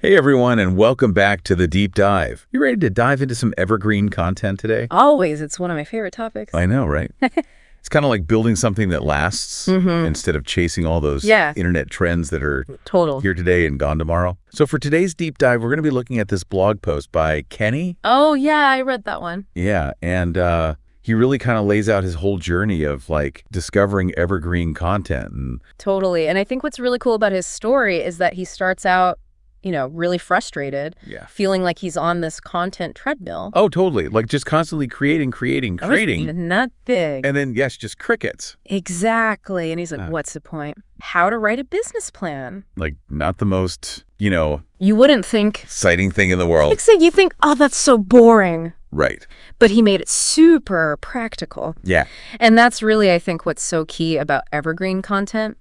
Hey everyone, and welcome back to the Deep Dive. You ready to dive into some evergreen content today? Always. It's one of my favorite topics. I know, right? It's kind of like building something that lasts instead of chasing all those internet trends that are here today and gone tomorrow. So for today's Deep Dive, we're going to be looking at this blog post by Kenny. Oh, yeah, I read that one. Yeah, and he really kind of lays out his whole journey of like discovering evergreen content. Totally. And I think what's really cool about his story is that he starts out really frustrated, feeling like he's on this content treadmill. Oh, totally. Like just constantly creating. Not big. And then, yes, just crickets. Exactly. And he's like, what's the point? How to write a business plan. Like not the most, You wouldn't think. exciting thing in the world. You think, oh, that's so boring. Right. But he made it super practical. Yeah. And that's really, I think, what's so key about evergreen content.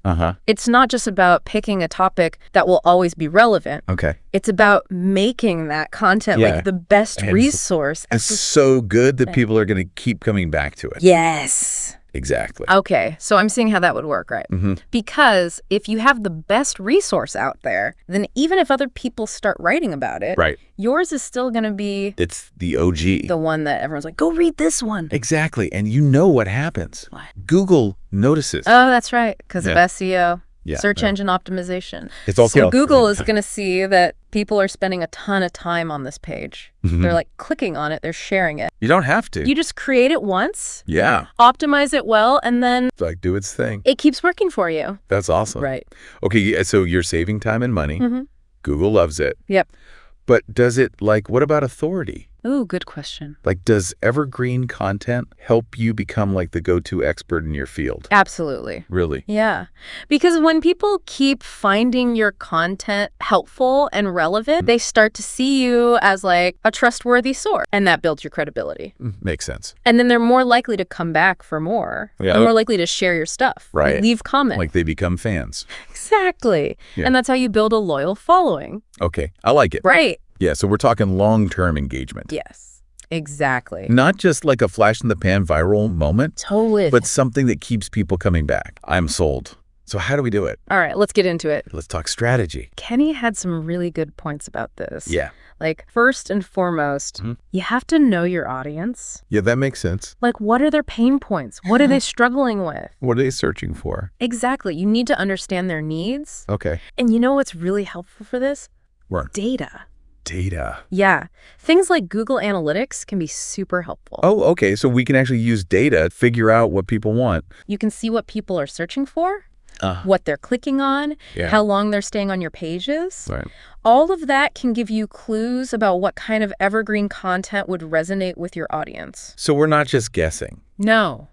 It's not just about picking a topic that will always be relevant. Okay. It's about making that content like the best resource. It's so good that people are going to keep coming back to it. Yes. Exactly. Okay, so I'm seeing how that would work, right? Because if you have the best resource out there, then even if other people start writing about it, yours is still going to be... It's the OG. The one that everyone's like, go read this one. Exactly. And you know what happens. What? Google notices. Oh, that's right, because of SEO. Yeah, Search engine optimization. It's also so Google is going to see that people are spending a ton of time on this page. They're like clicking on it. They're sharing it. You don't have to. You just create it once. Yeah. Optimize it well, and then It's like do its thing. it keeps working for you. That's awesome. Right. Okay, so you're saving time and money. Google loves it. Yep. But does it, what about authority? Ooh, good question. Does evergreen content help you become the go-to expert in your field? Absolutely. Really? Yeah. Because when people keep finding your content helpful and relevant, they start to see you as a trustworthy source. And that builds your credibility. Makes sense. And then they're more likely to come back for more. Yeah. They're more likely to share your stuff. Right. Leave comments. They become fans. Exactly. Yeah. And that's how you build a loyal following. Okay. I like it. Right. Yeah, so we're talking long-term engagement. Yes. Exactly. Not just a flash-in-the-pan viral moment. Totally. But something that keeps people coming back. I'm sold. So how do we do it? All right, let's get into it. Let's talk strategy. Kenny had some really good points about this. Yeah. First and foremost, you have to know your audience. Yeah, that makes sense. What are their pain points? What are they struggling with? What are they searching for? Exactly. You need to understand their needs. Okay. And you know what's really helpful for this? What? Data. Data. Yeah. Things like Google Analytics can be super helpful. Oh, okay. So we can actually use data to figure out what people want. You can see what people are searching for, what they're clicking on, how long they're staying on your pages. Right. All of that can give you clues about what kind of evergreen content would resonate with your audience. So we're not just guessing. No.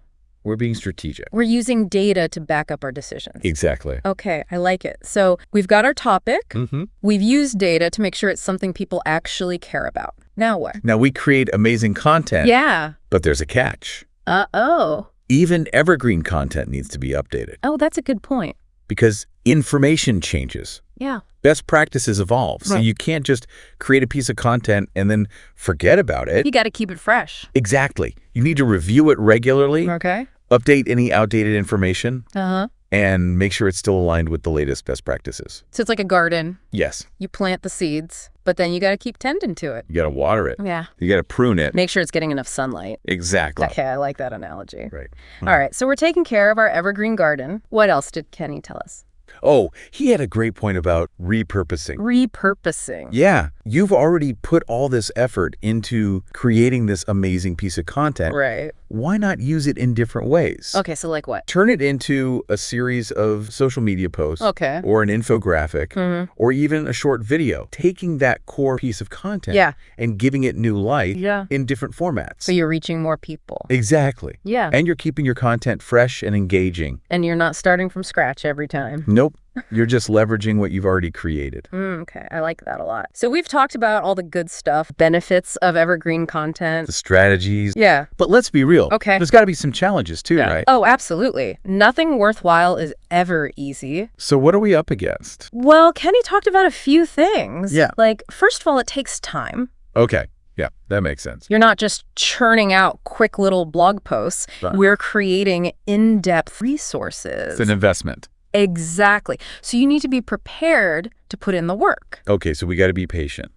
We're being strategic. We're using data to back up our decisions. Exactly. Okay, I like it. So we've got our topic. We've used data to make sure it's something people actually care about. Now what? Now we create amazing content. Yeah. But there's a catch. Uh-oh. Even evergreen content needs to be updated. Oh, that's a good point. Because information changes. Yeah. Best practices evolve. So you can't just create a piece of content and then forget about it. You got to keep it fresh. Exactly. You need to review it regularly. Okay. Update any outdated information. Uh-huh. And make sure it's still aligned with the latest best practices. So it's like a garden. Yes. You plant the seeds, but then you got to keep tending to it. You got to water it. Yeah. You got to prune it. Make sure it's getting enough sunlight. Exactly. Okay, I like that analogy. Right. All right, so we're taking care of our evergreen garden. What else did Kenny tell us? Oh, he had a great point about repurposing. Repurposing. Yeah. You've already put all this effort into creating this amazing piece of content. Right. Why not use it in different ways? Okay, so like what? Turn it into a series of social media posts. Okay. Or an infographic. Or even a short video. Taking that core piece of content and giving it new life in different formats. So you're reaching more people. Exactly. Yeah. And you're keeping your content fresh and engaging. And you're not starting from scratch every time. Nope. You're just leveraging what you've already created. Okay, I like that a lot. So we've talked about all the good stuff, benefits of evergreen content. The strategies. Yeah. But let's be real. Okay. There's got to be some challenges too, right? Oh, absolutely. Nothing worthwhile is ever easy. So what are we up against? Well, Kenny talked about a few things. Yeah. First of all, it takes time. Okay. Yeah, that makes sense. You're not just churning out quick little blog posts. Right. We're creating in-depth resources. It's an investment. Exactly. So you need to be prepared to put in the work. Okay, so we got to be patient.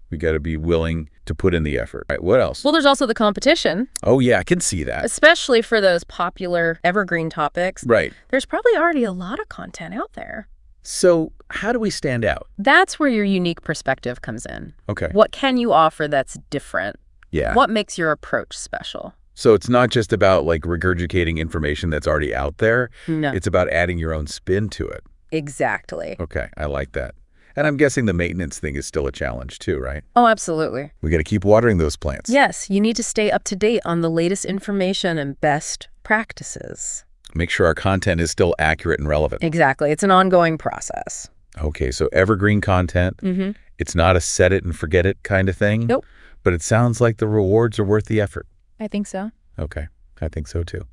We got to be willing to put in the effort. Right, what else? Well, there's also the competition. Oh, yeah, I can see that. Especially for those popular evergreen topics. Right. There's probably already a lot of content out there. So how do we stand out? That's where your unique perspective comes in. Okay. What can you offer that's different? Yeah. What makes your approach special? So it's not just about like regurgitating information that's already out there. No. It's about adding your own spin to it. Exactly. Okay, I like that. And I'm guessing the maintenance thing is still a challenge too, right? Oh, absolutely. We got to keep watering those plants. Yes, you need to stay up to date on the latest information and best practices. Make sure our content is still accurate and relevant. Exactly. It's an ongoing process. Okay, so evergreen content. It's not a set it and forget it kind of thing. Nope. But it sounds like the rewards are worth the effort. I think so. Okay, I think so too.